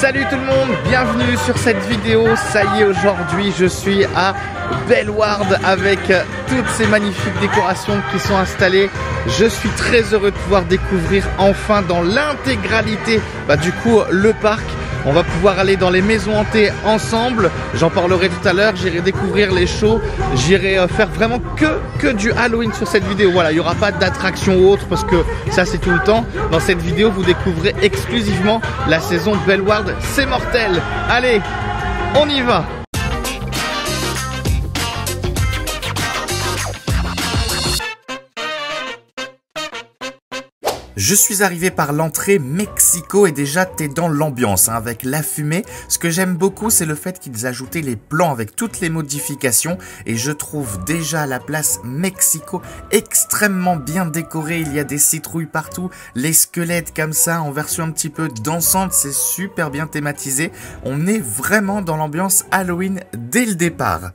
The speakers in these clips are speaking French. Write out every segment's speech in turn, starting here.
Salut tout le monde, bienvenue sur cette vidéo. Ça y est, aujourd'hui je suis à Bellewaerde avec toutes ces magnifiques décorations qui sont installées. Je suis très heureux de pouvoir découvrir enfin dans l'intégralité du coup le parc. On va pouvoir aller dans les maisons hantées ensemble. J'en parlerai tout à l'heure. J'irai découvrir les shows. J'irai faire vraiment que du Halloween sur cette vidéo. Voilà, il n'y aura pas d'attraction ou autre parce que ça c'est tout le temps. Dans cette vidéo, vous découvrez exclusivement la saison Bellewaerde. C'est mortel. Allez, on y va. Je suis arrivé par l'entrée Mexico et déjà t'es dans l'ambiance avec la fumée. Ce que j'aime beaucoup, c'est le fait qu'ils ajoutaient les plans avec toutes les modifications et je trouve déjà la place Mexico extrêmement bien décorée. Il y a des citrouilles partout, les squelettes comme ça en version un petit peu dansante, c'est super bien thématisé. On est vraiment dans l'ambiance Halloween dès le départ.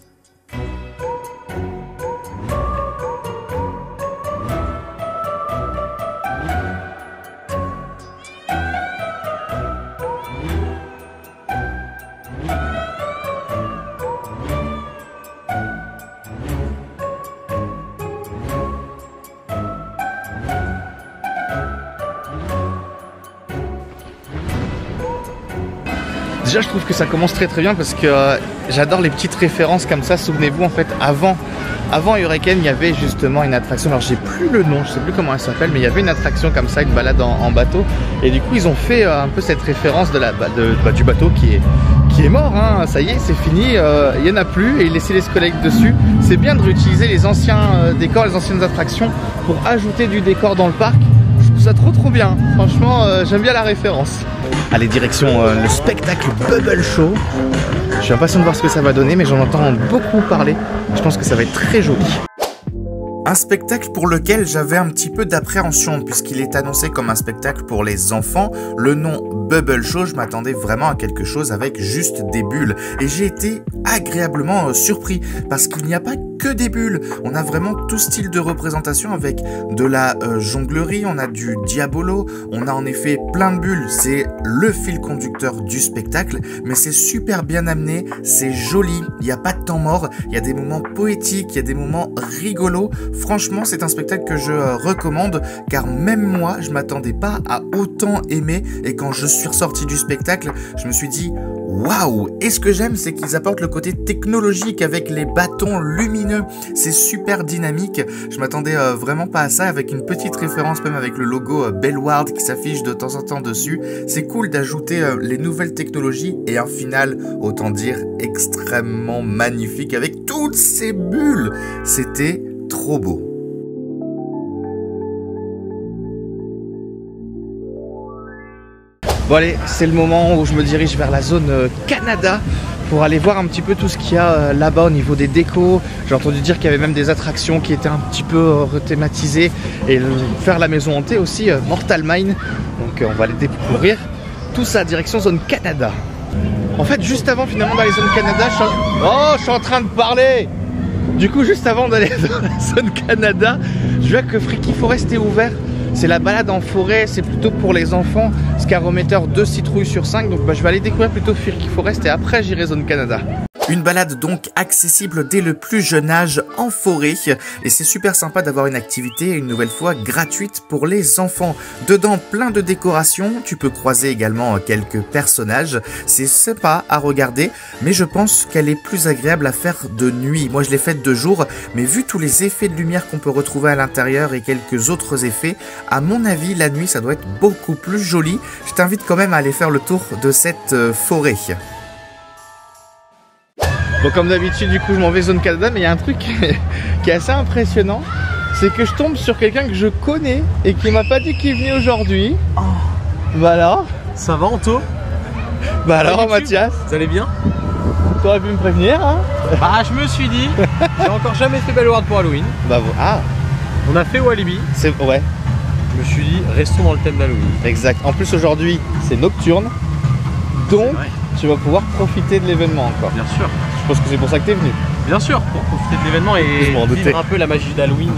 Déjà je trouve que ça commence très bien parce que j'adore les petites références comme ça. Souvenez-vous en fait avant Hurricane il y avait justement une attraction, alors j'ai plus le nom, je sais plus comment elle s'appelle, mais il y avait une attraction comme ça, une balade en bateau et du coup ils ont fait un peu cette référence de du bateau qui est mort, hein. Ça y est, c'est fini, il n'y en a plus et ils laissaient les squelettes dessus. C'est bien de réutiliser les anciens décors, les anciennes attractions pour ajouter du décor dans le parc. Je trouve ça trop bien, franchement j'aime bien la référence. Allez, direction le spectacle Bubble Show. Je suis impatient de voir ce que ça va donner, mais j'en entends beaucoup parler. Je pense que ça va être très joli. Un spectacle pour lequel j'avais un petit peu d'appréhension puisqu'il est annoncé comme un spectacle pour les enfants. Le nom Bubble Show, je m'attendais vraiment à quelque chose avec juste des bulles. Et j'ai été agréablement surpris parce qu'il n'y a pas que des bulles. On a vraiment tout style de représentation avec de la jonglerie, on a du diabolo, on a en effet plein de bulles. C'est le fil conducteur du spectacle, mais c'est super bien amené, c'est joli, il n'y a pas de temps mort, il y a des moments poétiques, il y a des moments rigolos. Franchement, c'est un spectacle que je recommande car même moi, je m'attendais pas à autant aimer et quand je suis ressorti du spectacle, je me suis dit waouh! Et ce que j'aime, c'est qu'ils apportent le côté technologique avec les bâtons lumineux. C'est super dynamique. Je m'attendais vraiment pas à ça, avec une petite référence même avec le logo Bellewaerde qui s'affiche de temps en temps dessus. C'est cool d'ajouter les nouvelles technologies et un final, autant dire, extrêmement magnifique avec toutes ces bulles. C'était trop beau. Bon allez, c'est le moment où je me dirige vers la zone Canada pour aller voir un petit peu tout ce qu'il y a là-bas au niveau des décos. J'ai entendu dire qu'il y avait même des attractions qui étaient un petit peu rethématisées et faire la maison hantée aussi, Mortal Mine. Donc on va aller découvrir tout ça, direction zone Canada. En fait, juste avant finalement d'aller zone Canada, je suis en train de parler. Du coup, juste avant d'aller dans la zone Canada, je vois que Freaky Forest est ouvert. C'est la balade en forêt, c'est plutôt pour les enfants. Scarometer 2 citrouilles sur 5. Donc je vais aller découvrir plutôt Freaky Forest et après j'irai zone Canada. Une balade donc accessible dès le plus jeune âge en forêt et c'est super sympa d'avoir une activité une nouvelle fois gratuite pour les enfants. Dedans plein de décorations, tu peux croiser également quelques personnages, c'est sympa à regarder mais je pense qu'elle est plus agréable à faire de nuit. Moi je l'ai faite de jour mais vu tous les effets de lumière qu'on peut retrouver à l'intérieur et quelques autres effets, à mon avis la nuit ça doit être beaucoup plus joli. Je t'invite quand même à aller faire le tour de cette forêt. Bon, comme d'habitude, du coup, je m'en vais zone Canada, mais il y a un truc qui est assez impressionnant, c'est que je tombe sur quelqu'un que je connais et qui m'a pas dit qu'il venait aujourd'hui. Oh. Voilà. Ça va, Anto? Bah alors, Mathias? Vous allez bien? T'aurais pu me prévenir, hein? Bah, je me suis dit, j'ai encore jamais fait Bellewaerde pour Halloween. Bah, ah. On a fait Walibi. C'est ouais. Je me suis dit, restons dans le thème d'Halloween. Exact. En plus, aujourd'hui, c'est nocturne, donc tu vas pouvoir profiter de l'événement encore. Bien sûr. Je pense que c'est pour ça que t'es venu. Bien sûr, pour profiter de l'événement et vivre un peu la magie d'Halloween.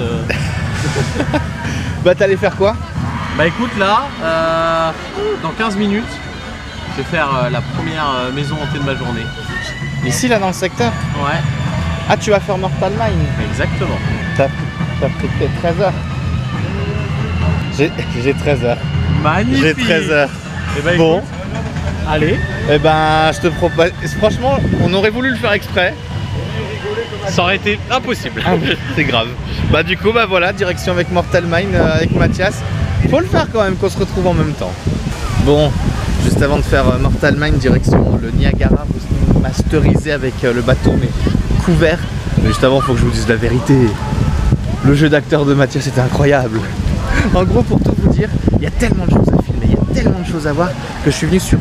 Bah t'allais faire quoi? Bah écoute là, dans 15 minutes, de faire la première maison hantée de ma journée. Ici, là, dans le secteur? Ouais. Ah, tu vas faire Mortal Mine? Exactement. T'as pris 13 heures. J'ai 13 heures. Magnifique. J'ai 13 heures. Et ben, bon. Écoute, allez. Eh ben, je te propose. Franchement, on aurait voulu le faire exprès. Ça aurait été impossible. Ah, c'est grave. Bah du coup, bah voilà, direction avec Mortal Mine avec Mathias. Faut le faire quand même, qu'on se retrouve en même temps. Bon, juste avant de faire Mortal Mine, direction le Niagara masterisé avec le bateau mais couvert. Mais juste avant, faut que je vous dise la vérité. Le jeu d'acteur de Mathias était incroyable. En gros, pour tout vous dire, il y a tellement de choses à filmer, il y a tellement de choses à voir que je suis venu sur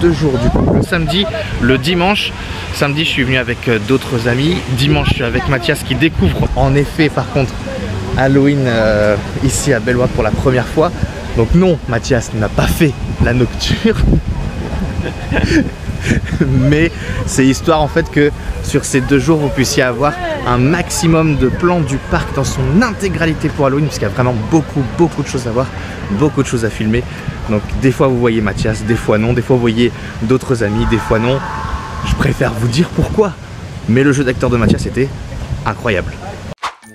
2 jours du coup. Le samedi, le dimanche. Samedi, je suis venu avec d'autres amis. Dimanche, je suis avec Mathias qui découvre en effet, par contre, Halloween ici à Bellewaerde pour la première fois. Donc non, Mathias n'a pas fait la nocturne. Mais c'est histoire en fait que sur ces 2 jours vous puissiez avoir un maximum de plans du parc dans son intégralité pour Halloween, parce qu'il y a vraiment beaucoup de choses à voir, beaucoup de choses à filmer. Donc des fois vous voyez Mathias, des fois non, des fois vous voyez d'autres amis, des fois non. Je préfère vous dire pourquoi. Mais le jeu d'acteur de Mathias était incroyable.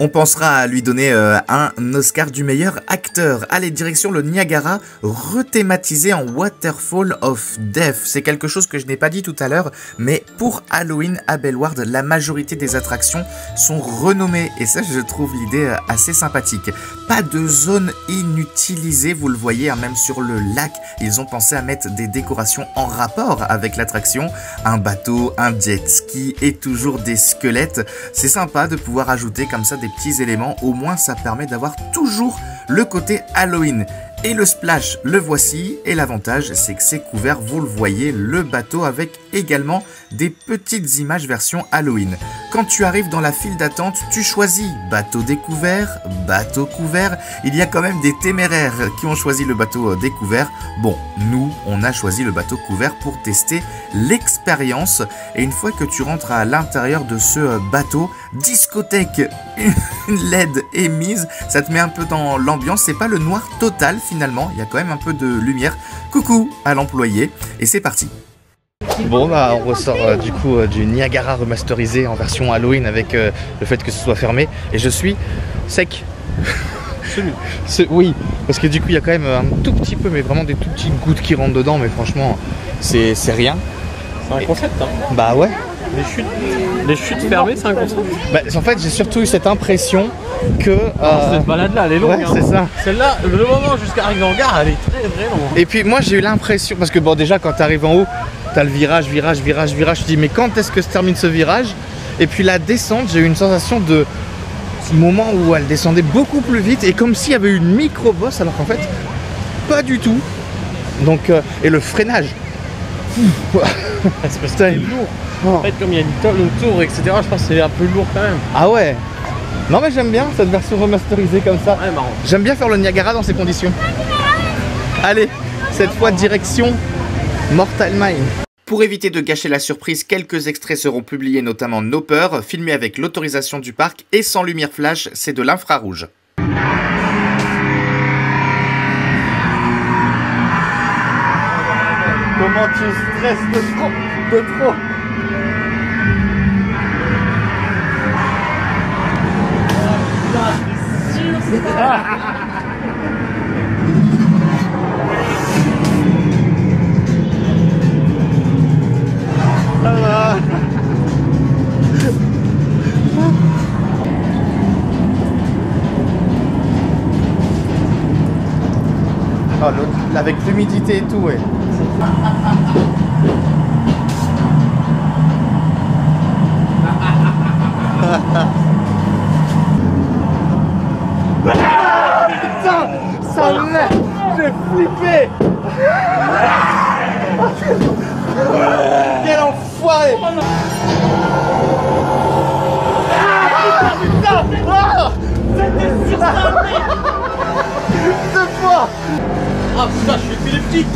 On pensera à lui donner un Oscar du meilleur acteur. Allez, direction le Niagara, rethématisé en Waterfall of Death. C'est quelque chose que je n'ai pas dit tout à l'heure, mais pour Halloween à Bellewaerde, la majorité des attractions sont renommées. Et ça, je trouve l'idée assez sympathique. Pas de zone inutilisée, vous le voyez, hein, même sur le lac, ils ont pensé à mettre des décorations en rapport avec l'attraction. Un bateau, un jet ski et toujours des squelettes. C'est sympa de pouvoir ajouter comme ça des petits éléments, au moins ça permet d'avoir toujours le côté Halloween. Et le splash, le voici, et l'avantage c'est que c'est couvert, vous le voyez, le bateau avec également des petites images version Halloween. Quand tu arrives dans la file d'attente, tu choisis bateau découvert, bateau couvert. Il y a quand même des téméraires qui ont choisi le bateau découvert. Bon, nous, on a choisi le bateau couvert pour tester l'expérience. Et une fois que tu rentres à l'intérieur de ce bateau, discothèque, une LED est mise, ça te met un peu dans l'ambiance, c'est pas le noir total finalement, il y a quand même un peu de lumière. Coucou à l'employé, et c'est parti. Bon bah on ressort du coup du Niagara remasterisé en version Halloween avec le fait que ce soit fermé, et je suis sec. Oui, parce que du coup il y a quand même un tout petit peu, mais vraiment des tout petites gouttes qui rentrent dedans, mais franchement c'est rien. C'est un concept hein. Bah ouais. Les chutes fermées, c'est un concept. Bah, en fait, j'ai surtout eu cette impression que... cette balade-là, elle est longue. Ouais, hein. C'est ça. Celle-là, le moment jusqu'à arriver en gare, elle est très longue. Et puis moi, j'ai eu l'impression... Parce que bon, déjà, quand tu arrives en haut, tu as le virage. Je te dis, mais quand est-ce que se termine ce virage? Et puis la descente, j'ai eu une sensation de... moment où elle descendait beaucoup plus vite. Et comme s'il y avait eu une micro-bosse, alors qu'en fait, pas du tout. Donc, et le freinage. C'est parce que c'est lourd. En fait, comme il y a une tôle autour, etc., je pense que c'est un peu lourd quand même. Ah ouais. Non mais j'aime bien cette version remasterisée comme ça. Ouais, marrant. J'aime bien faire le Niagara dans ces conditions. Allez, cette fois direction Mortal Mine. Pour éviter de gâcher la surprise, quelques extraits seront publiés, notamment No Peur, filmés avec l'autorisation du parc et sans lumière flash, c'est de l'infrarouge. Comment tu stresses de trop. Oh, avec l'humidité et tout, ouais. Putain, ça merde, j'ai flippé. Quel enfoiré. Putain, c'était sur ça. 2 fois. Ah putain, je suis épileptique.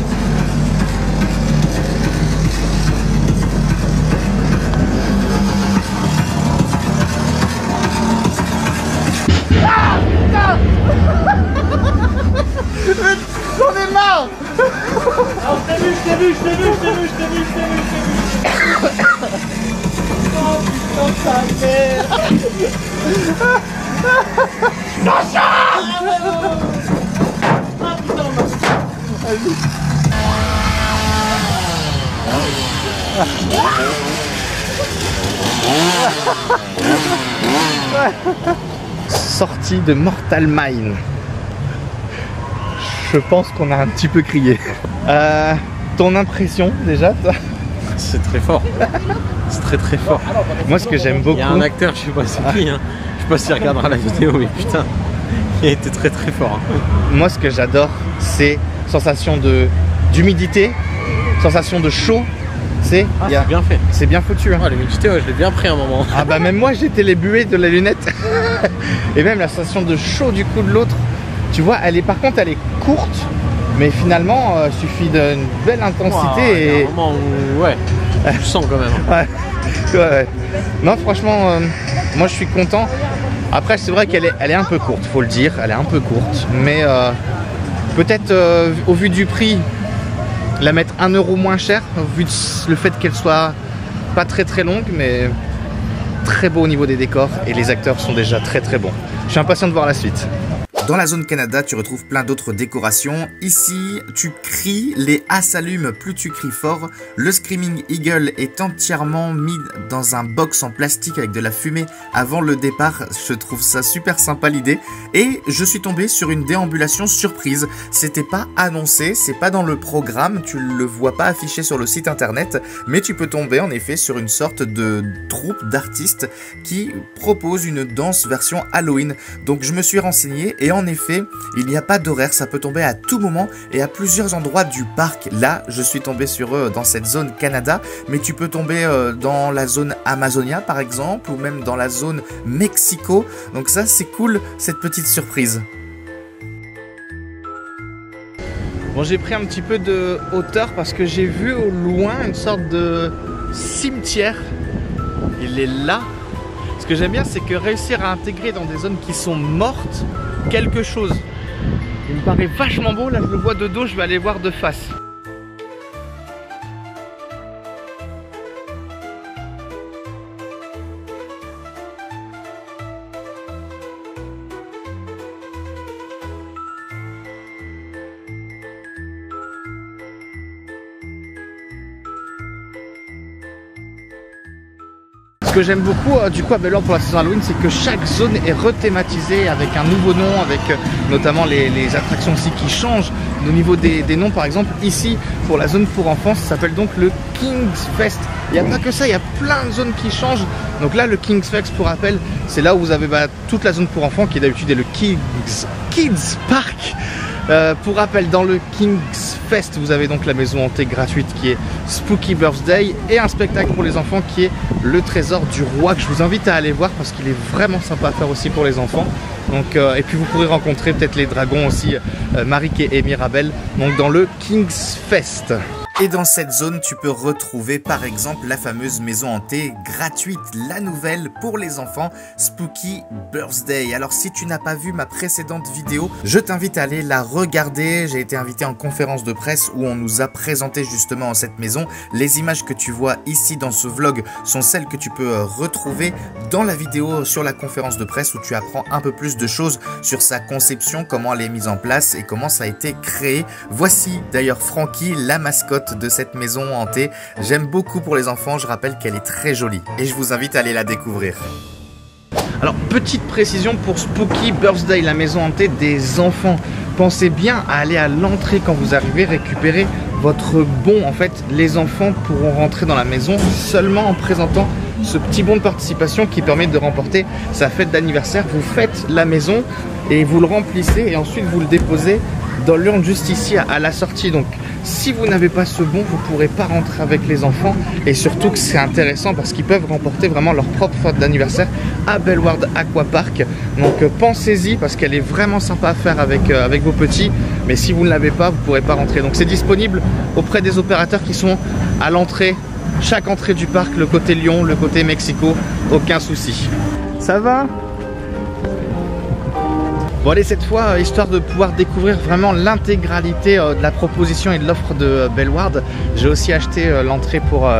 Ah putain. J'en ai marre. Ah, je t'ai vu. Oh putain de ta mère. Sortie de Mortal Mine. Je pense qu'on a un petit peu crié. Ton impression déjà, toi? C'est très fort. C'est très très fort. Moi, ce que j'aime beaucoup. Il y a un acteur, je sais pas c'est qui, hein. Je sais pas s'il regardera la vidéo, mais putain, il a été très très fort. Moi, ce que j'adore, c'est sensation d'humidité, sensation de chaud. C'est bien fait. C'est bien foutu. Hein. L'humidité, ouais, je l'ai bien pris à un moment. Ah bah même moi, j'étais les buées de la lunette. Et même la sensation de chaud du coup de l'autre. Tu vois, par contre, elle est courte. Mais finalement, il suffit d'une belle intensité. Il y a un moment où, ouais, je sens quand même. Ouais. Non, franchement, moi je suis content. Après, c'est vrai qu'elle est un peu courte, faut le dire. Elle est un peu courte. Mais peut-être au vu du prix, la mettre 1 € moins cher, vu le fait qu'elle soit pas très très longue, mais très beau au niveau des décors. Et les acteurs sont déjà très très bons. Je suis impatient de voir la suite. Dans la zone Canada, tu retrouves plein d'autres décorations. Ici, tu cries, les A s'allument, plus tu cries fort. Le Screaming Eagle est entièrement mis dans un box en plastique avec de la fumée avant le départ. Je trouve ça super sympa l'idée. Et je suis tombé sur une déambulation surprise. C'était pas annoncé, c'est pas dans le programme, tu le vois pas affiché sur le site internet, mais tu peux tomber en effet sur une sorte de troupe d'artistes qui propose une danse version Halloween. Donc je me suis renseigné et en effet, il n'y a pas d'horaire, ça peut tomber à tout moment et à plusieurs endroits du parc. Là, je suis tombé sur eux dans cette zone Canada, mais tu peux tomber dans la zone Amazonia par exemple, ou même dans la zone Mexico. Donc ça, c'est cool, cette petite surprise. Bon, j'ai pris un petit peu de hauteur parce que j'ai vu au loin une sorte de cimetière. Il est là. Ce que j'aime bien, c'est que réussir à intégrer dans des zones qui sont mortes quelque chose. Il me paraît vachement beau. Là, je le vois de dos, je vais aller voir de face. Ce que j'aime beaucoup du coup à Belle-Orbe pour la saison Halloween, c'est que chaque zone est rethématisée avec un nouveau nom, avec notamment les attractions aussi qui changent au niveau des noms. Par exemple ici pour la zone pour enfants, ça s'appelle donc le King's Fest. Il n'y a pas que ça, il y a plein de zones qui changent. Donc là le King's Fest, pour rappel, c'est là où vous avez toute la zone pour enfants qui d'habitude est le Kids Park. Pour rappel, dans le King's Fest, vous avez donc la maison hantée gratuite qui est Spooky Birthday et un spectacle pour les enfants qui est le trésor du roi, que je vous invite à aller voir parce qu'il est vraiment sympa à faire aussi pour les enfants. Donc, et puis vous pourrez rencontrer peut-être les dragons aussi, Marik et Mirabel, donc dans le King's Fest. Et dans cette zone, tu peux retrouver par exemple la fameuse maison hantée gratuite, la nouvelle pour les enfants, Spooky Birthday. Alors si tu n'as pas vu ma précédente vidéo, je t'invite à aller la regarder. J'ai été invité en conférence de presse où on nous a présenté justement cette maison. Les images que tu vois ici dans ce vlog sont celles que tu peux retrouver dans la vidéo sur la conférence de presse où tu apprends un peu plus de choses sur sa conception, comment elle est mise en place et comment ça a été créé. Voici d'ailleurs Frankie, la mascotte de cette maison hantée. J'aime beaucoup pour les enfants, je rappelle qu'elle est très jolie et je vous invite à aller la découvrir. Alors petite précision pour Spooky Birthday, la maison hantée des enfants. Pensez bien à aller à l'entrée quand vous arrivez récupérer votre bon. En fait, les enfants pourront rentrer dans la maison seulement en présentant ce petit bon de participation qui permet de remporter sa fête d'anniversaire. Vous faites la maison et vous le remplissez et ensuite vous le déposez dans l'urne juste ici à la sortie. Donc si vous n'avez pas ce bon, vous ne pourrez pas rentrer avec les enfants et surtout que c'est intéressant parce qu'ils peuvent remporter vraiment leur propre fête d'anniversaire à Bellward Aquapark. Donc pensez-y parce qu'elle est vraiment sympa à faire avec vos petits, mais si vous ne l'avez pas, vous ne pourrez pas rentrer. Donc c'est disponible auprès des opérateurs qui sont à l'entrée, chaque entrée du parc, le côté Lyon, le côté Mexico, aucun souci. Ça va ? Bon allez, cette fois, histoire de pouvoir découvrir vraiment l'intégralité de la proposition et de l'offre de Bellward, j'ai aussi acheté l'entrée pour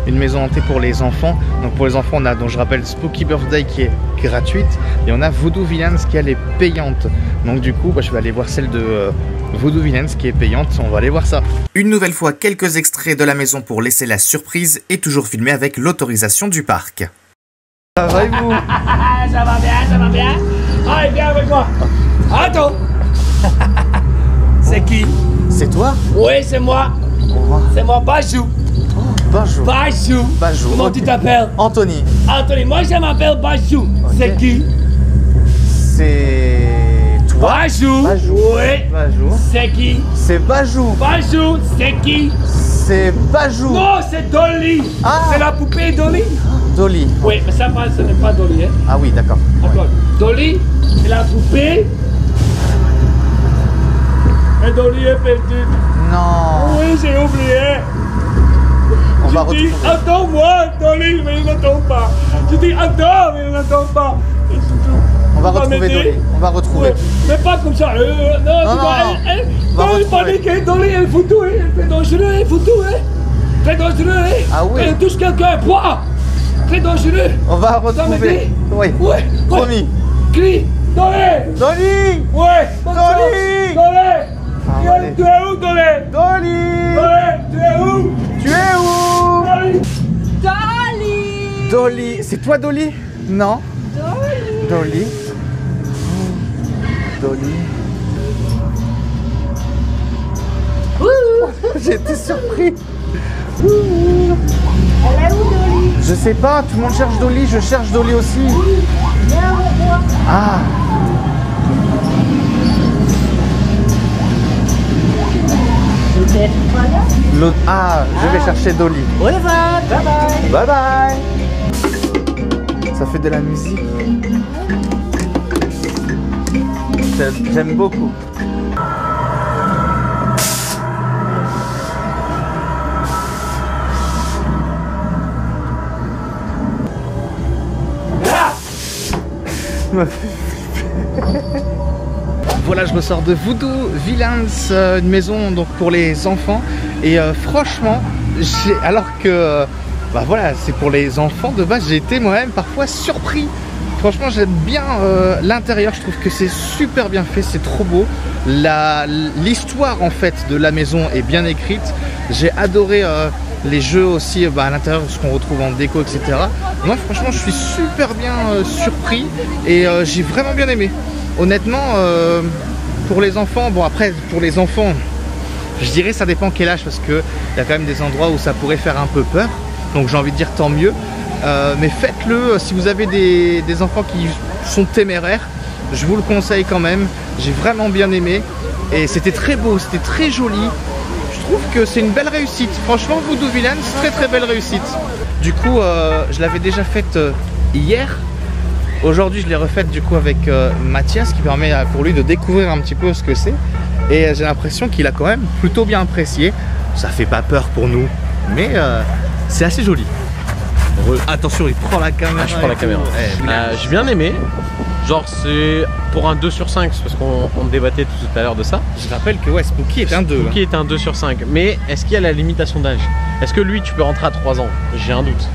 une maison hantée pour les enfants. Donc pour les enfants, on a, donc je rappelle, Spooky Birthday qui est gratuite et on a Voodoo Villains qui elle est payante. Donc du coup, je vais aller voir celle de Voodoo Villains qui est payante, on va aller voir ça. Une nouvelle fois, quelques extraits de la maison pour laisser la surprise et toujours filmé avec l'autorisation du parc. Ça va et vous? Ça va bien, ça va bien. Allez, viens avec moi. Attends. C'est qui? C'est toi? Oui, c'est moi. C'est moi, Bajou. Bonjour. Bajou. Bajou. Comment tu t'appelles? Anthony. Anthony, moi je m'appelle Bajou. C'est qui? C'est toi? Bajou. Bajou. Oui. Bajou. C'est qui? C'est Bajou. Bajou, c'est qui? C'est Bajou. Non, c'est Dolly. Ah. C'est la poupée Dolly. Dolly. Oui, mais ça, ce n'est pas Dolly. Hein. Ah oui, d'accord. D'accord. Dolly, c'est la poupée. Et Dolly est perdue. Non. Oui, j'ai oublié. On va Je dis, retrouver. attends-moi, Dolly, mais il n'attend pas. Je dis, attends, mais il n'attend pas. Et surtout, On va tu vas retrouver m'aider? Dolly. On va retrouver. Ouais, mais pas comme ça. Non, tu non, vois, non. On va Dolly retrouver. panique, Dolly, elle fout tout, elle fait dangereux, elle fout tout, hein. Très dangereux, hein. Ah oui. Elle touche quelqu'un, quoi. Très dangereux. On va Tu vas m'aider? retrouver. Oui. Ouais. Promis. Crie, Dolly. Dolly. Ouais. comme ça. Dolly. Dolly. Ah, allez. Tu es où, Dolly? Dolly. Dolly, tu es où? Tu es où? Dolly. Dolly. C'est toi Dolly? Non. Dolly. Dolly. J'ai été surpris. Elle est où, Dolly? Je sais pas, tout le monde cherche Dolly, je cherche Dolly aussi. Viens avec moi. Ah. Peut-être pas là. L'autre. Ah, je vais chercher Dolly. Au revoir, bye bye. Bye bye. Ça fait de la musique. J'aime beaucoup. Voilà, je ressors de Voodoo Villains, une maison donc pour les enfants. Et franchement, alors que bah voilà, c'est pour les enfants de base, j'ai été moi-même parfois surpris. Franchement, j'aime bien l'intérieur, je trouve que c'est super bien fait, c'est trop beau. L'histoire en fait de la maison est bien écrite. J'ai adoré les jeux aussi à l'intérieur, ce qu'on retrouve en déco, etc. Moi, franchement, je suis super bien surpris et j'ai vraiment bien aimé. Honnêtement, pour les enfants, bon après, pour les enfants, je dirais ça dépend quel âge parce qu'il y a quand même des endroits où ça pourrait faire un peu peur. Donc j'ai envie de dire tant mieux. Mais faites-le si vous avez des enfants qui sont téméraires. Je vous le conseille quand même. J'ai vraiment bien aimé. Et c'était très beau, c'était très joli. Je trouve que c'est une belle réussite. Franchement, Voodoo Villains, très très belle réussite. Du coup, je l'avais déjà faite hier. Aujourd'hui, je l'ai refaite du coup avec Mathias, qui permet pour lui de découvrir un petit peu ce que c'est. Et j'ai l'impression qu'il a quand même plutôt bien apprécié. Ça fait pas peur pour nous, mais c'est assez joli. Attention, il prend la caméra. Ah, je prends la caméra. J'ai bien aimé. Genre c'est pour un 2 sur 5, parce qu'on débattait tout à l'heure de ça. Je rappelle que ouais, Spooky est un 2. Spooky est un 2 sur 5. Mais est-ce qu'il y a la limitation d'âge? Est-ce que lui tu peux rentrer à 3 ans? J'ai un doute.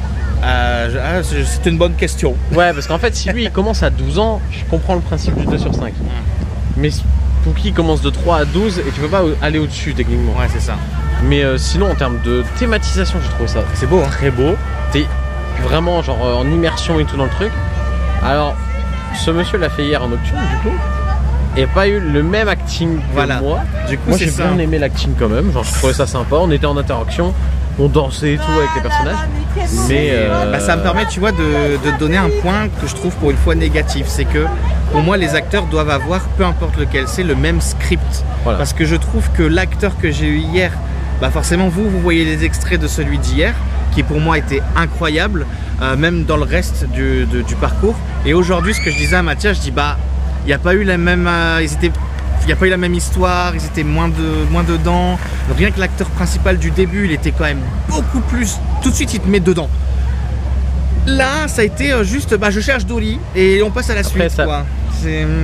C'est une bonne question. Ouais, parce qu'en fait si lui il commence à 12 ans, je comprends le principe du 2 sur 5. Mais Spooky commence de 3 à 12 et tu peux pas aller au-dessus techniquement. Ouais, c'est ça. Mais sinon en termes de thématisation, j'ai trouvé ça C'est beau, hein. très beau. T'es vraiment genre en immersion et tout dans le truc. Alors ce monsieur l'a fait hier en nocturne du coup et pas eu le même acting que Voilà. moi. Du coup, Moi c'est j'ai ça. bien aimé l'acting quand même, genre je trouvais ça sympa, on était en interaction, on dansait et tout avec les personnages. Mais Ça me permet, tu vois, de donner un point que je trouve pour une fois négatif. C'est que pour moi, les acteurs doivent avoir, peu importe lequel c'est, le même script. Voilà. Parce que je trouve que l'acteur que j'ai eu hier, forcément vous voyez les extraits de celui d'hier, qui pour moi était incroyable, même dans le reste du parcours. Et aujourd'hui, ce que je disais à Mathias, je dis il n'y a pas eu la même, il n'y a pas eu la même histoire, ils étaient moins dedans. Donc rien que l'acteur principal du début, il était quand même beaucoup plus. Tout de suite, il te met dedans. Là, ça a été juste, je cherche Dolly et on passe à la après, suite. Quoi.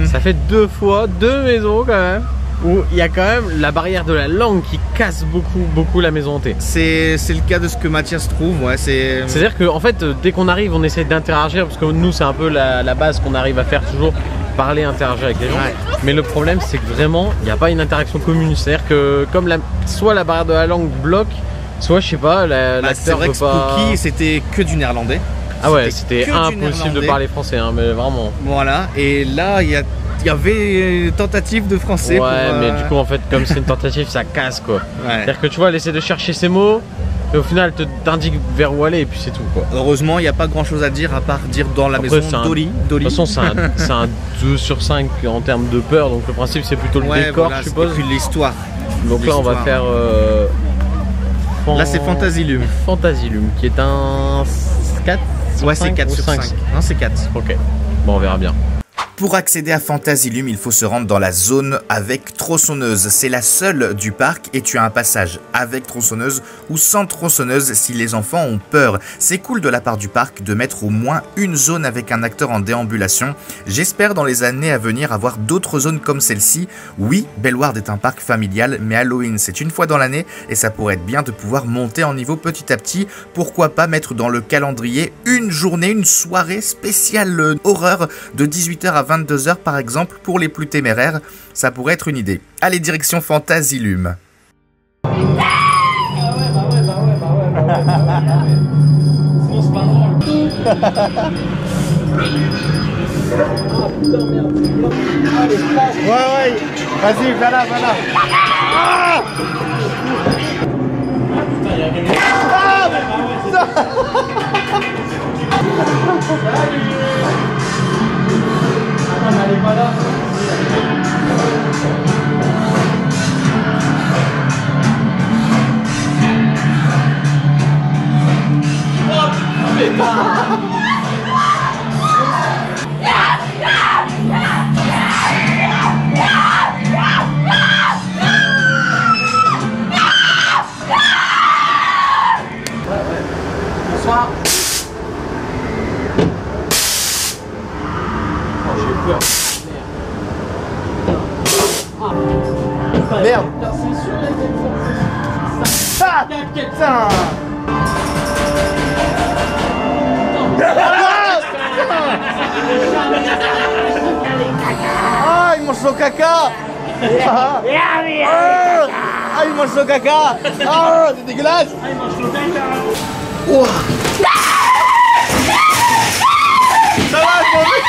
Ça fait 2 fois 2 maisons quand même où il y a quand même la barrière de la langue qui casse beaucoup la maison hantée. C'est le cas de ce que Mathias trouve, ouais. C'est-à-dire qu'en fait, dès qu'on arrive, on essaie d'interagir parce que nous, c'est un peu la base qu'on arrive à faire toujours, parler, interagir avec les gens. Ouais. Mais le problème, c'est que vraiment, il n'y a pas une interaction commune. C'est-à-dire que comme soit la barrière de la langue bloque, soit je sais pas, c'est l'acteur vrai peut que pas. Spooky, c'était que du néerlandais. Ah ouais, c'était que du impossible de néerlandais. parler français, hein, mais vraiment. Voilà, et là, il y avait une tentative de français. Ouais, mais du coup, en fait, comme c'est une tentative, ça casse quoi. Ouais. C'est-à-dire que tu vois, elle essaie de chercher ses mots, et au final, elle t'indique vers où aller, et puis c'est tout quoi. Heureusement, il n'y a pas grand chose à dire à part dire dans la Après, maison Dolly. De toute façon, c'est un 2 sur 5 en termes de peur, donc le principe, c'est plutôt le décor, voilà, je suppose. Et puis l'histoire. Donc là, on va faire. Là, c'est Fantasylum. Fantasylum, qui est un 4. Ouais, c'est 4 sur 5. Non, c'est 4. Ok, bon, on verra bien. Pour accéder à Fantasylum, il faut se rendre dans la zone avec tronçonneuse. C'est la seule du parc et tu as un passage avec tronçonneuse ou sans tronçonneuse si les enfants ont peur. C'est cool de la part du parc de mettre au moins une zone avec un acteur en déambulation. J'espère dans les années à venir avoir d'autres zones comme celle-ci. Oui, Bellward est un parc familial, mais Halloween c'est une fois dans l'année et ça pourrait être bien de pouvoir monter en niveau petit à petit. Pourquoi pas mettre dans le calendrier une journée, une soirée spéciale horreur de 18h à 22h par exemple pour les plus téméraires, ça pourrait être une idée. Allez, direction Fantasylum. Ouais, vas-y, va là. Ah Bonsoir. Oh, j'ai peur. Merde. Ah, putain. Ah, il mange son caca. Ah, il mange son caca. Ah, c'est dégueulasse. Ouah. Ça va, je m'en vais.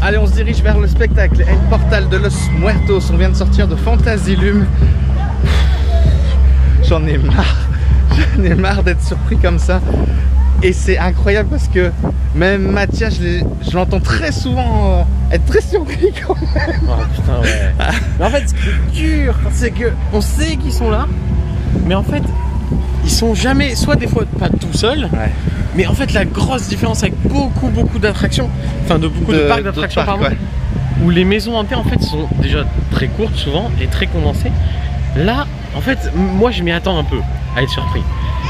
Allez, on se dirige vers le spectacle El Portal de los Muertos. On vient de sortir de Fantasylum. J'en ai marre d'être surpris comme ça. Et c'est incroyable parce que même Mathias, je l'entends très souvent être très surpris quand même. Oh putain, ouais. Mais en fait, ce qui est dur, c'est que on sait qu'ils sont là, mais en fait, ils sont jamais, soit des fois pas tout seuls, Ouais. mais en fait, la grosse différence avec beaucoup d'attractions, enfin de beaucoup de parcs d'attractions, pardon, ouais. où les maisons hantées en fait sont déjà très courtes souvent et très condensées. Là, en fait, moi je m'y attends un peu à être surpris.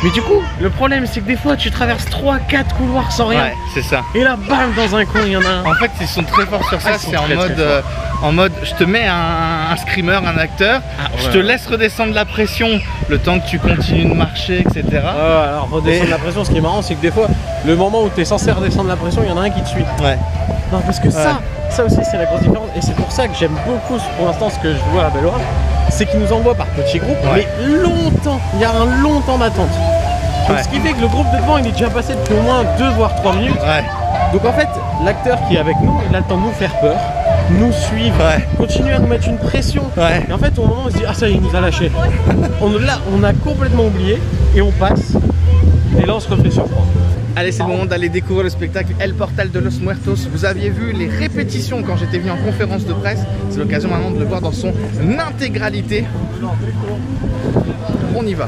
Mais du coup, le problème c'est que des fois tu traverses 3-4 couloirs sans rien. Ouais, c'est ça. Et là, bam, dans un coin, il y en a un. En fait, ils sont très forts sur ça. Ils sont C'est très, très en mode, je te mets un screamer, un acteur, Ah, je ouais, te ouais. laisse redescendre la pression le temps que tu continues de marcher, etc. Alors redescendre la pression, ce qui est marrant, c'est que des fois, le moment où tu es censé redescendre la pression, il y en a un qui te suit. Ouais. Non, parce que ça aussi, c'est la grosse différence. Et c'est pour ça que j'aime beaucoup, pour l'instant, ce que je vois à Bellward, c'est qu'ils nous envoient par petits groupes, Ouais. mais longtemps. Il y a un long temps d'attente. Donc, Ouais. ce qui fait que le groupe de devant, il est déjà passé depuis au moins 2 voire 3 minutes. Ouais. Donc en fait, l'acteur qui est avec nous, il a le temps de nous faire peur, nous suivre, Ouais. continuer à nous mettre une pression. Ouais. Et en fait, au moment où on se dit, ah ça y est, il nous a lâché. on a complètement oublié et on passe. Et là, on se refait surprendre. Allez, c'est le moment d'aller découvrir le spectacle El Portal de los Muertos. Vous aviez vu les répétitions quand j'étais venu en conférence de presse. C'est l'occasion maintenant de le voir dans son intégralité. On y va.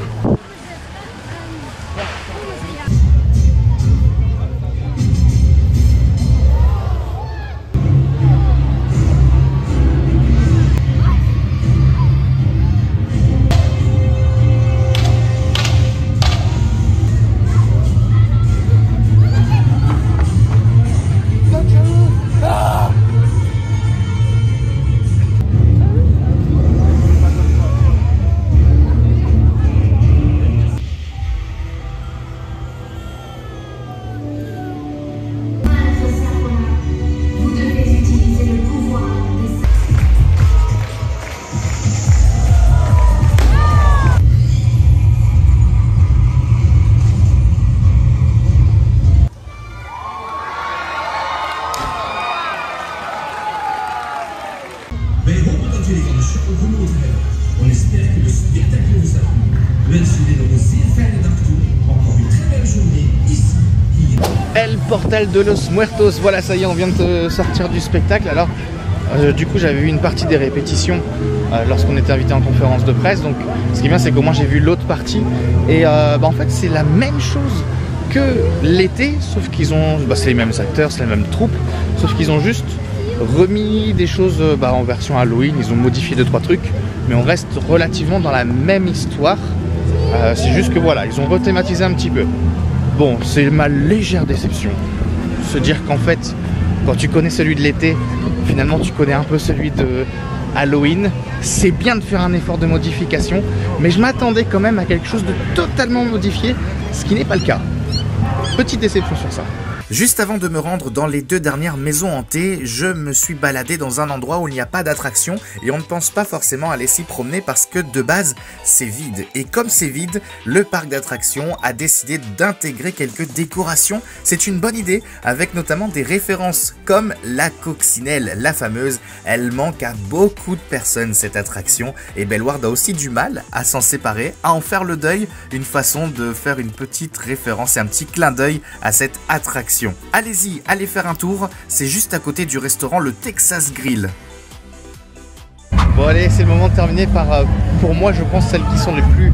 El Portal de los Muertos. Voilà, ça y est, on vient de sortir du spectacle. Alors, du coup, j'avais vu une partie des répétitions lorsqu'on était invité en conférence de presse. Donc, ce qui est bien, c'est que moi, j'ai vu l'autre partie. Et en fait, c'est la même chose que l'été, sauf qu'ils ont... c'est les mêmes acteurs, c'est la même troupe, sauf qu'ils ont juste remis des choses en version Halloween. Ils ont modifié 2-3 trucs, mais on reste relativement dans la même histoire. C'est juste que voilà, ils ont rethématisé un petit peu. Bon, c'est ma légère déception. Se dire qu'en fait, quand tu connais celui de l'été, finalement tu connais un peu celui de Halloween. C'est bien de faire un effort de modification, mais je m'attendais quand même à quelque chose de totalement modifié, ce qui n'est pas le cas. Petite déception sur ça. Juste avant de me rendre dans les 2 dernières maisons hantées, je me suis baladé dans un endroit où il n'y a pas d'attraction et on ne pense pas forcément aller s'y promener parce que de base c'est vide. Et comme c'est vide, le parc d'attractions a décidé d'intégrer quelques décorations. C'est une bonne idée avec notamment des références comme la coccinelle, la fameuse. Elle manque à beaucoup de personnes cette attraction et Bellward a aussi du mal à s'en séparer, à en faire le deuil, une façon de faire une petite référence et un petit clin d'œil à cette attraction. Allez-y, allez faire un tour, c'est juste à côté du restaurant le Texas Grill. Bon allez, c'est le moment de terminer par, pour moi je pense, celles qui sont les plus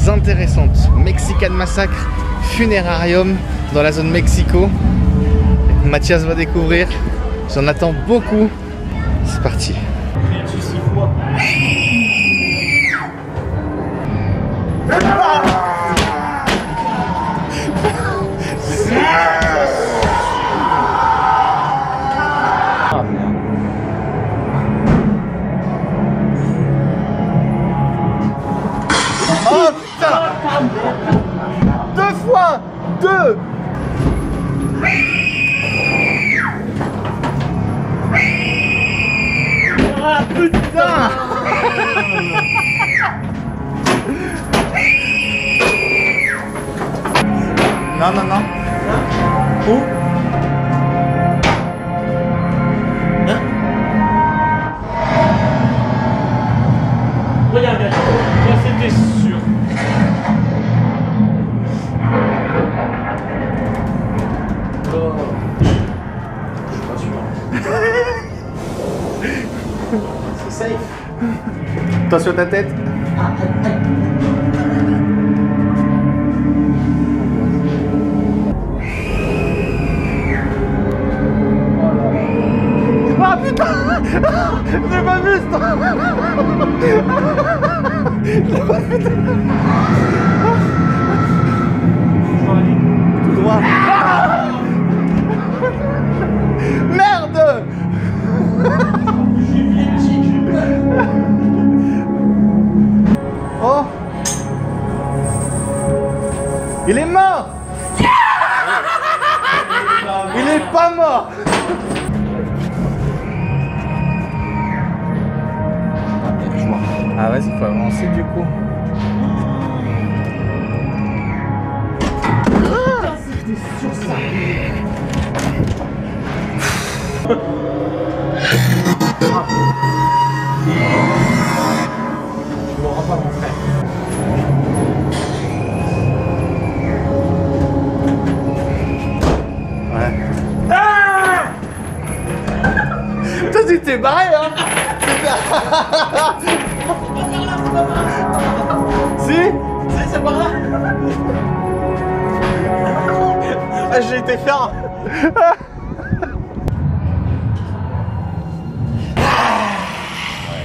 intéressantes. Mexican Massacre, Funérarium dans la zone Mexico. Mathias va découvrir, j'en attends beaucoup. C'est parti. Oh putain! 2 fois 2! Ah putain! Non, non, non. Où? Hein? Regarde, moi c'était sûr. Oh. Je suis pas sûr. C'est safe. Attention à ta tête. Ah putain! J'ai pas vu ça! J'ai pas vu ça! Tout droit! Merde! Oh! Il est mort! Il est pas mort! Ah vas-y, faut avancer du coup. C'était sur ça. Je me rends pas mon frère. Ouais. Ah! Toi tu t'es barré hein. Si? Si, c'est par là. Ah, j'ai été faire.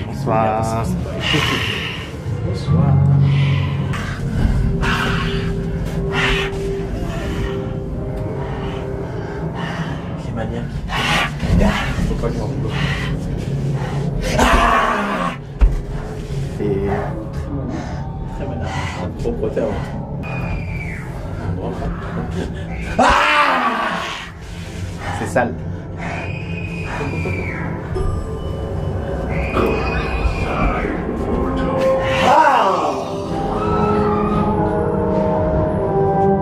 Bonsoir. Bonsoir. C'est maniaque. Faut pas que j'en bloque. Et... Très maniaque. Propre terme. C'est sale.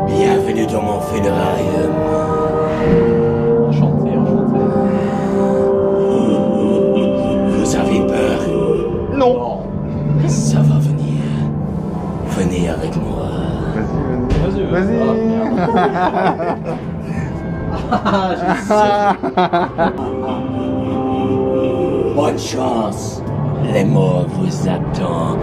Bienvenue dans mon funérarium. Enchanté, enchanté. Vous avez peur? Non. Ça va venir. Venez avec moi. Vas-y. Bonne chance. Les morts vous attendent.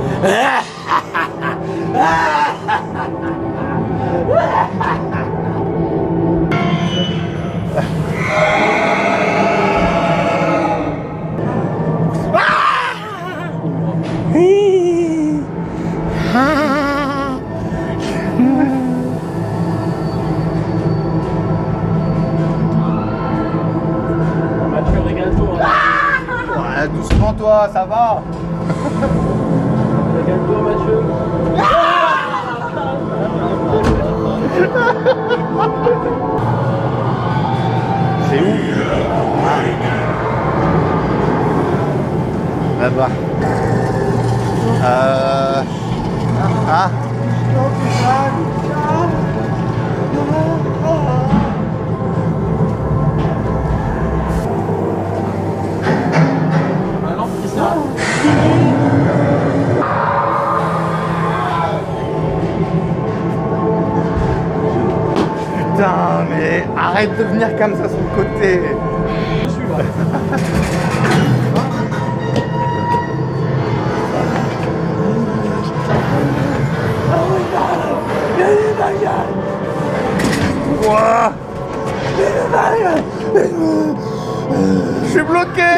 Mathieu, régale-toi. Ouais, doucement toi, ça va. Régale-toi, Mathieu. C'est où? Là-bas. Ah. Putain, mais arrête de venir comme ça sur le côté. Ouah. Je suis bloqué.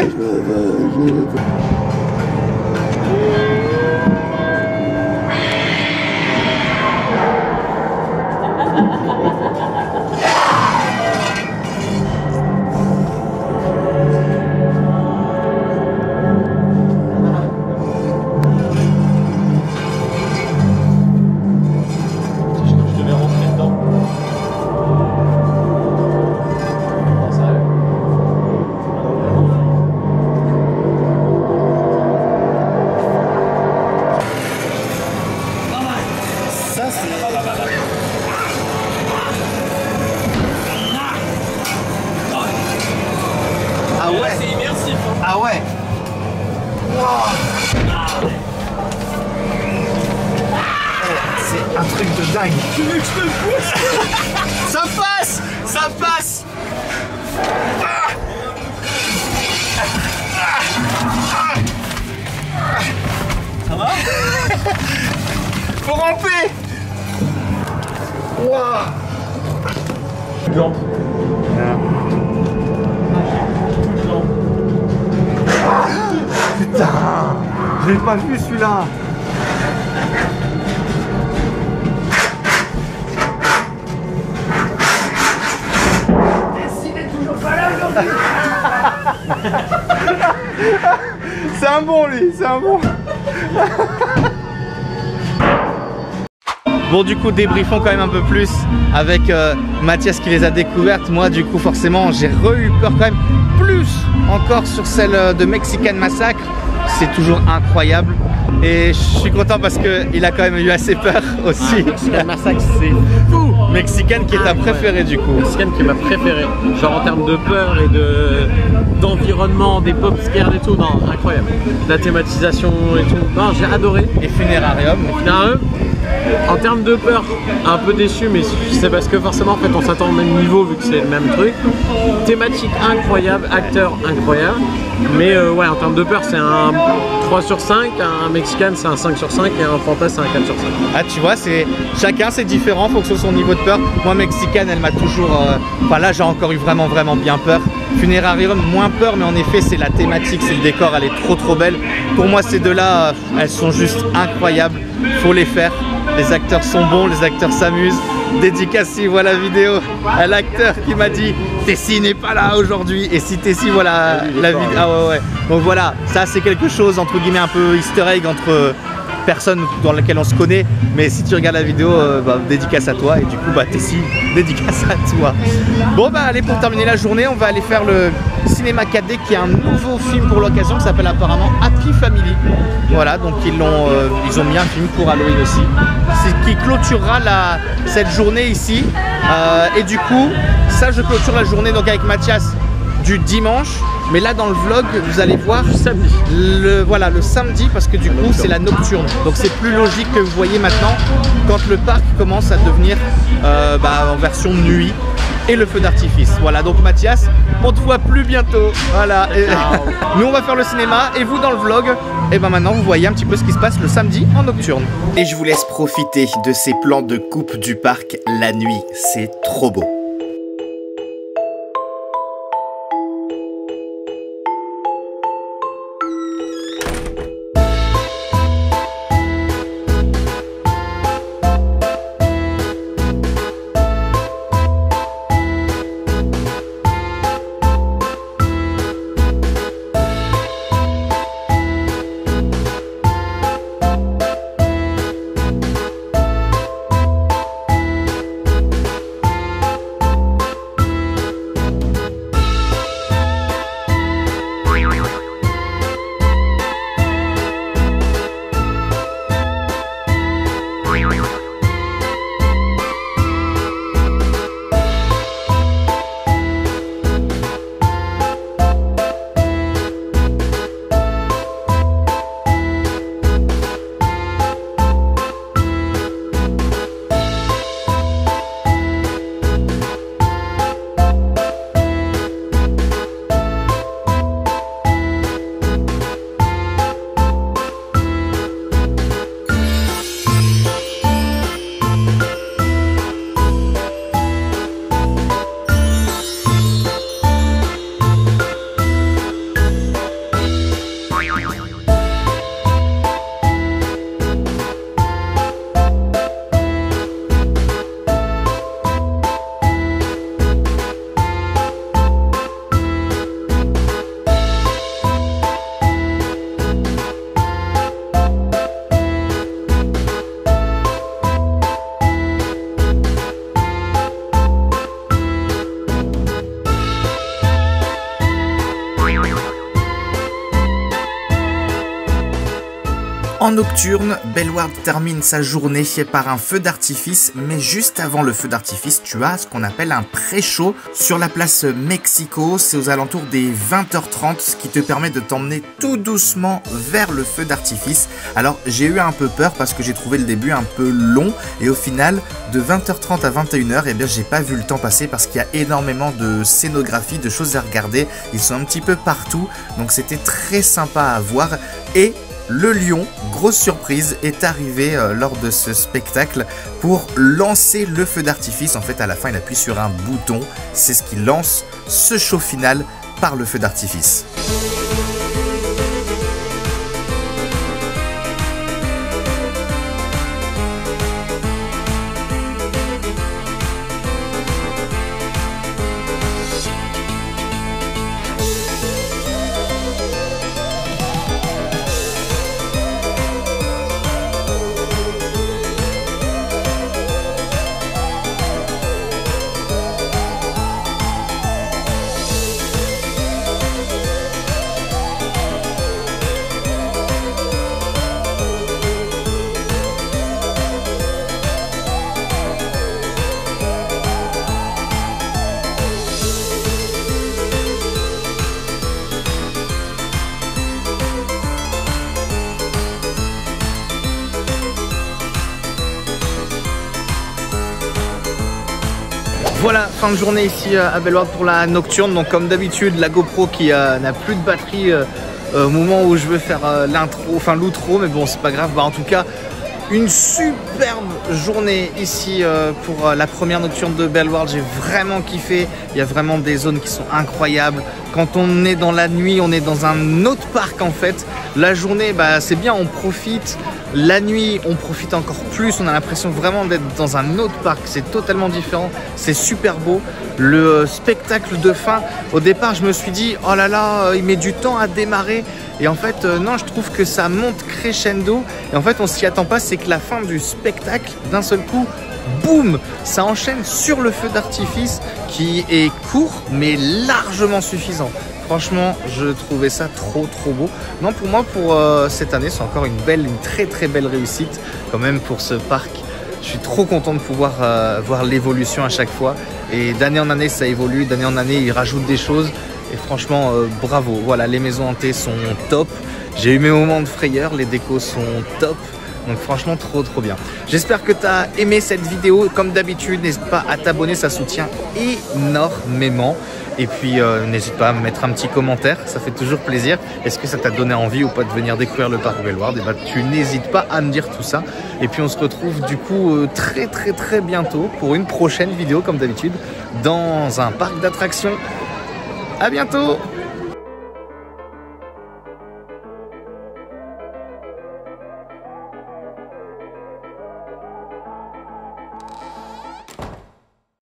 Je devais rentrer dedans. Non, sérieux. Ça c'est... Ah ouais. C'est immersif. Ah ouais. C'est un truc de dingue. Tu veux que je te le pousse? Ça passe. Ça passe. Ça va? Faut ramper. Waouh. Jump. Putain, je l'ai pas vu celui-là. C'est un bon lui, c'est un bon. Bon, du coup, débriefons quand même un peu plus avec Mathias qui les a découvertes. Moi, du coup, forcément, j'ai eu peur quand même plus encore sur celle de Mexican Massacre. C'est toujours incroyable. Et je suis content parce qu'il a quand même eu assez peur aussi. Mexican Massacre, c'est fou. Mexican qui est ta préférée du coup. Mexican qui est ma préférée. Genre en termes de peur et d'environnement, des pop scares et tout. Non, incroyable. La thématisation et tout. Non, j'ai adoré. Et Funérarium. En termes de peur, un peu déçu, mais c'est parce que forcément en fait on s'attend au même niveau vu que c'est le même truc. Thématique incroyable, acteur incroyable, mais ouais, en termes de peur c'est un 3 sur 5, un Mexican c'est un 5 sur 5 et un Fantas c'est un 4 sur 5. Ah tu vois, chacun c'est différent en fonction de son niveau de peur. Moi Mexican elle m'a toujours... Enfin là j'ai encore eu vraiment bien peur. Funérarium moins peur, mais en effet c'est la thématique, c'est le décor, elle est trop belle. Pour moi ces deux-là, elles sont juste incroyables, faut les faire. Les acteurs sont bons, les acteurs s'amusent. Dédicace si voit la vidéo à l'acteur qui m'a dit Tessie n'est pas là aujourd'hui. Et si Tessie voit la vidéo, ah ouais. Donc voilà, ça c'est quelque chose entre guillemets un peu easter egg entre personnes dans lesquelles on se connaît. Mais si tu regardes la vidéo, dédicace à toi. Et du coup Tessie, dédicace à toi. Bon allez, pour terminer la journée, on va aller faire le Cinéma 4D qui est un nouveau film pour l'occasion qui s'appelle apparemment Happy Family. Voilà, donc ils ont mis un film pour Halloween aussi. C'est qui clôturera cette journée ici. Et du coup, ça je clôture la journée donc avec Mathias du dimanche. Mais là dans le vlog, vous allez voir Samedi. le samedi parce que du coup c'est la nocturne. Donc c'est plus logique que vous voyez maintenant quand le parc commence à devenir en version nuit. et le feu d'artifice. Voilà, donc Mathias, on te voit plus bientôt. Voilà. Et nous on va faire le cinéma et vous dans le vlog, et ben maintenant vous voyez un petit peu ce qui se passe le samedi en nocturne. Et je vous laisse profiter de ces plans de coupe du parc la nuit, c'est trop beau. En nocturne, Bellward termine sa journée par un feu d'artifice, mais juste avant le feu d'artifice, tu as ce qu'on appelle un pré-show sur la place Mexico. C'est aux alentours des 20h30, ce qui te permet de t'emmener tout doucement vers le feu d'artifice. Alors j'ai eu un peu peur parce que j'ai trouvé le début un peu long, et au final, de 20h30 à 21h, eh bien j'ai pas vu le temps passer parce qu'il y a énormément de scénographie, de choses à regarder. Ils sont un petit peu partout, donc c'était très sympa à voir. Et le lion, grosse surprise, est arrivé lors de ce spectacle pour lancer le feu d'artifice. En fait, à la fin, il appuie sur un bouton. C'est ce qui lance ce show final par le feu d'artifice. Voilà, fin de journée ici à Bellward pour la nocturne. Donc comme d'habitude, la GoPro qui n'a plus de batterie au moment où je veux faire l'intro, enfin l'outro, mais bon c'est pas grave. Bah, en tout cas, une superbe journée ici pour la première nocturne de Bellward. J'ai vraiment kiffé, il y a vraiment des zones qui sont incroyables. Quand on est dans la nuit, on est dans un autre parc en fait. La journée, bah, c'est bien, on profite. La nuit, on profite encore plus. On a l'impression vraiment d'être dans un autre parc. C'est totalement différent. C'est super beau. Le spectacle de fin, au départ, je me suis dit, oh là là, il met du temps à démarrer. Et en fait, non, je trouve que ça monte crescendo. Et en fait, on s'y attend pas. C'est que la fin du spectacle, d'un seul coup, boum, ça enchaîne sur le feu d'artifice qui est court, mais largement suffisant. Franchement, je trouvais ça trop beau. Non, pour moi, pour cette année, c'est encore une très belle réussite quand même pour ce parc. Je suis trop content de pouvoir voir l'évolution à chaque fois. Et d'année en année, ça évolue. D'année en année, ils rajoutent des choses. Et franchement, bravo. Voilà, les maisons hantées sont top. J'ai eu mes moments de frayeur. Les décos sont top. Donc franchement trop bien. J'espère que tu as aimé cette vidéo. Comme d'habitude, n'hésite pas à t'abonner, ça soutient énormément. Et puis n'hésite pas à me mettre un petit commentaire, ça fait toujours plaisir. Est-ce que ça t'a donné envie ou pas de venir découvrir le parc Bellewaerde? Et bah tu n'hésites pas à me dire tout ça. Et puis on se retrouve du coup très bientôt pour une prochaine vidéo comme d'habitude dans un parc d'attractions. À bientôt!